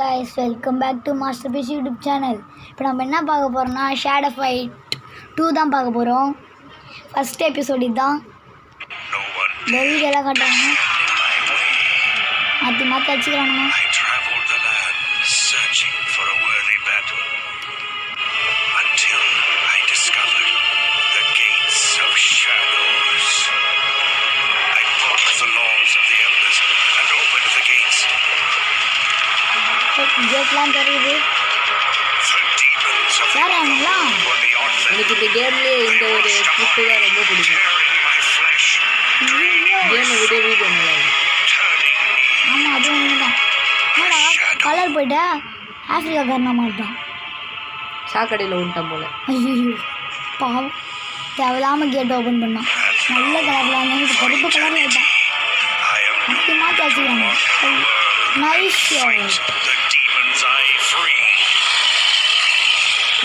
guys, welcome back to Masterpiece YouTube channel. இப்போ நம்ம என்ன பார்க்க போறோம்னா Shadow Fight 2 தான் பார்க்க போறோம். ஃபர்ஸ்ட் எபிசோட் இதுதான். இந்த வீடியோ எல்லாம் காட்டுறாங்க. மாத்தி வச்சுக்கிறானுங்க. கேட்லாம் தெரியுது சார் அவங்களாம் எனக்கு இந்த கேம்லேயே இந்த ஒரு கிளிப்பு தான் ரொம்ப பிடிக்கும். கேமை விட வீடியோ நல்லா இருக்கும். ஆமாம் அது ஒன்று தான். என்னடா கலர் போயிட்டா ஆஃப்ரிக்கா காரணம் மாட்டான் சாக்கடையில் விட்டான் போல. ஐயோ பாவம் தேவையில்லாமல் கேட் ஓப்பன் பண்ணான். நல்ல கலரில் இருந்தாலும் கருப்பு கலரில் ஆயிட்டான். அப்படி மாற்றி வச்சுக்கிறாங்க. நைஸ்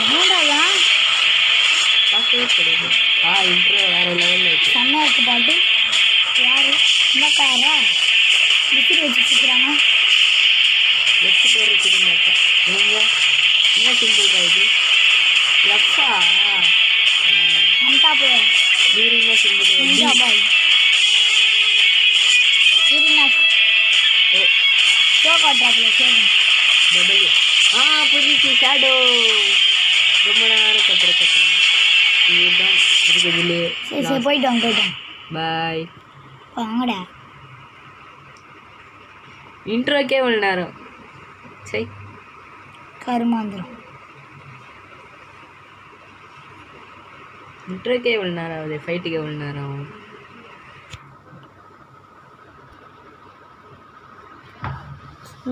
என்னடா பார்க்கவே கிடையாது. இன்ட்ரோ வேறு லெவலில் இருக்கு. செம்மையாக இருக்கு பாட்டு. யார் இந்த காரா விசிறி வச்சு வச்சுக்கிறாங்க. வெச்சு போடுறதுக்கு மாட்டேன். நீங்கள் என்ன சிம்பிள் இது எஃப்ஸா மம்தா போய் நீர் என்ன சிம்பிள் இந்தியா பாய் ஷோ காட்டுறாப்புல சரி டபுள் புரிஞ்சிச்சு. ஷேடோ ரொம்ப நேரம் கற்றுறேன். இதுதான் இருக்குதுலே. சரி போயிட்டோம் பாய். வாங்கடா. இன்ட்ரோக்கே இவ்வளோ நேரம் சரி கருமாந்திரம். இன்ட்ரோக்கே எவ்வளோ நேரம் ஆகுது, ஃபைட்டுக்கு எவ்வளோ நேரம் ஆகும்?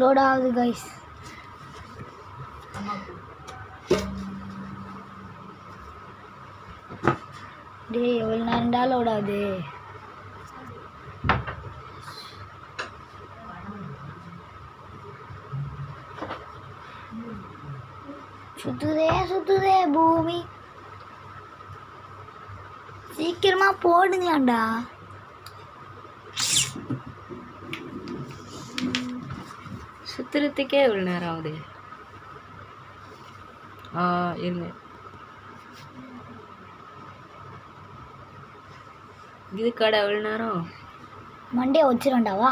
லோட் ஆகுது கைஸ். டே எவ்வளோ நேரம்டா லோட் ஆகுது. சுத்துதே பூமி. சீக்கிரமா போடுங்களாண்டா. சுற்றுறதுக்கே எவ்வளோ நேரம் ஆகுது. இருங்க இது கடை எவ்வளோ நேரம் மண்டே வச்சிருண்டாவா.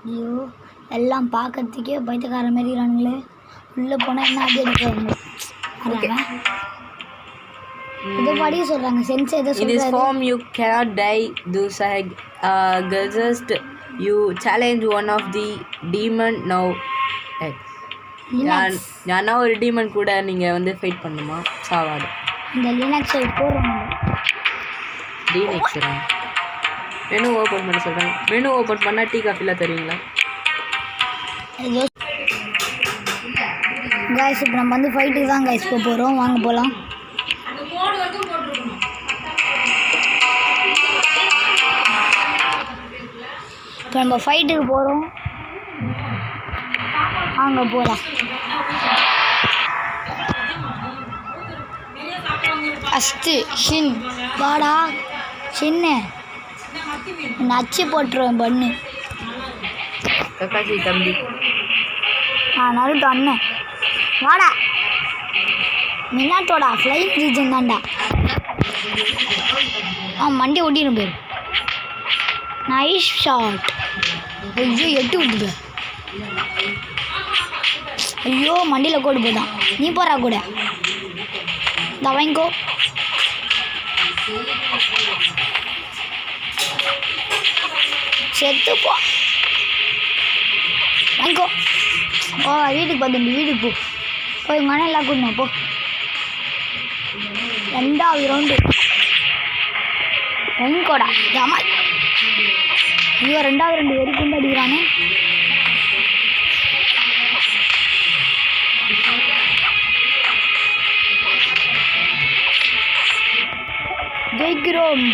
ஐயோ எல்லாம் பார்க்கறதுக்கே பைத்தியக்கார மாதிரி இருக்கிறானுங்களே. உள்ளே போனால் என்ன அது எடுக்கிறாங்க. இது படி சொல்கிறாங்க சென்ஸ் எதை in this சொல்கிறாரு. form you cannot die. Those just you challenge one of the demon now. யானா ஒரு டீமன் கூட நீங்கள் வந்து ஃபைட் பண்ணுமா? சாவாது. இந்த லினக்ஸை போடுறாங்க. டீனெக்ஸ் மெனு ஓப்பன் பண்ண சொல்கிறாங்க. மெனு ஓப்பன் பண்ணால் டீ காஃபிலாம் தருவீங்களா? கைஸ் இப்போ நம்ம வந்து ஃபைட்டுக்கு தான் கைஸ் போகிறோம். வாங்க போகலாம். இப்போ நம்ம ஃபைட்டுக்கு போகிறோம். வாங்க போகலாம். ஃபஸ்ட்டு ஷின் வாடா. சின்ன நச்சு போட்டுருவேன் பண்ணு. கக்காசி தம்பி நருட்டோ அண்ணன் வாடா. மினாட்டோடா ஃப்ளைங் ரீஜன் தான்டா. மண்டி ஓட்டிடும் பேர். Nice shot. ஐயோ எட்டு விட்டுது. ஐயோ மண்டியில் கோடு போதான். நீ போகிறா கூட வாங்கிக்கோ. செத்து போ. வாங்கிக்கோ. வீட்டுக்கு போ தம்பி, வீட்டுக்கு போ. போய் மன எல்லாம் கூடணும் போ. 2வது ரவுண்டு வாங்கிக்கோடா ஜமால். ஐயோ 2வது ரவுண்டு வெறி கொண்டு அடிக்கிறானே.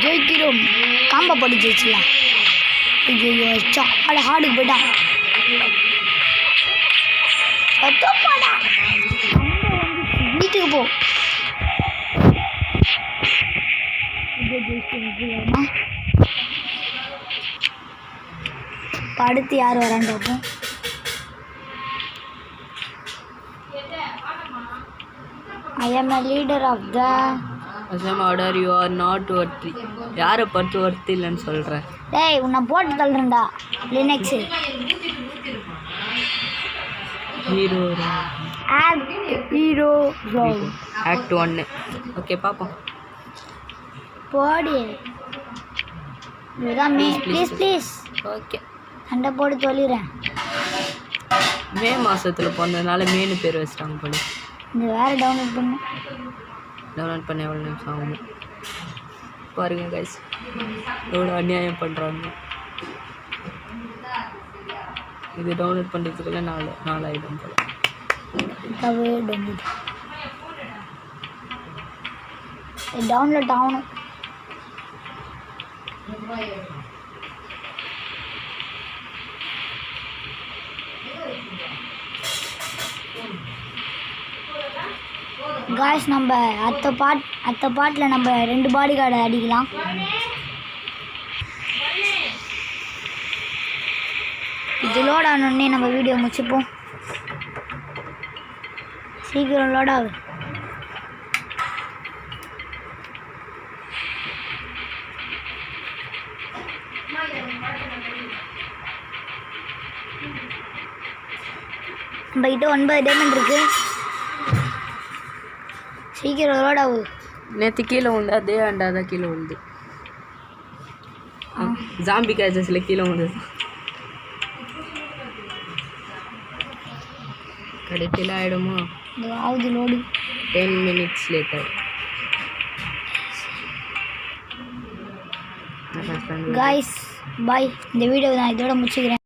ஜெயிக்கிறோம். காம்பை போட்டு ஜெயிச்சிடலாம். ஐயோ ஹார்டுக்கு போயிட்டான். வீட்டுக்கு போ. இப்போ அடுத்து யார் வரான்னு பார்ப்போம். I am a leader of the Assam order you are not worthy. யாரை பார்த்து ஒர்த்தி இல்லைன்னு சொல்கிறேன்? டேய் உன்னை போட்டு தள்ளுறேன்டா Linux. Hero hero act 1. Okay பார்ப்போம். போடி இதுதான் ப்ளீஸ் ஓகே சண்டை போட்டு சொல்லிடுறேன். மே மாதத்தில் பிறந்ததுனால மேனு பேர் வச்சிட்டாங்க போல. இந்த வேறு டவுன்லோட் பண்ண எவ்வளோ நிமிஷம் ஆகும் பாருங்க கைஸ், எவ்வளோ அநியாயம் பண்ணுறாங்க. இது டவுன்லோட் பண்ணுறதுக்குள்ள 4 ஆகிடும் போல. டவுன்லோட் ஆகணும். காய்ஸ் நம்ம அடுத்த பாட்டில் நம்ம 2 பாடி கார்டை அடிக்கலாம். இது லோட் ஆனோடனே நம்ம வீடியோ முடிச்சுப்போம். சீக்கிரம் லோட் ஆகுது. நம்ம கிட்ட 9 டைமண்ட் இருக்கு. சீக்கிரம் லோட் ஆகுது. நேற்று கீழே உண்டு, அதே ஆண்டாதான் கீழே உண்டு. ஜாம்பி கேஜஸில் கீழே உண்டு. கடைசியில் ஆகிடுமா? ஆகுது load. 10 minutes later. Guys bye. இந்த வீடியோ நான் இதோட முடிச்சுக்கிறேன்.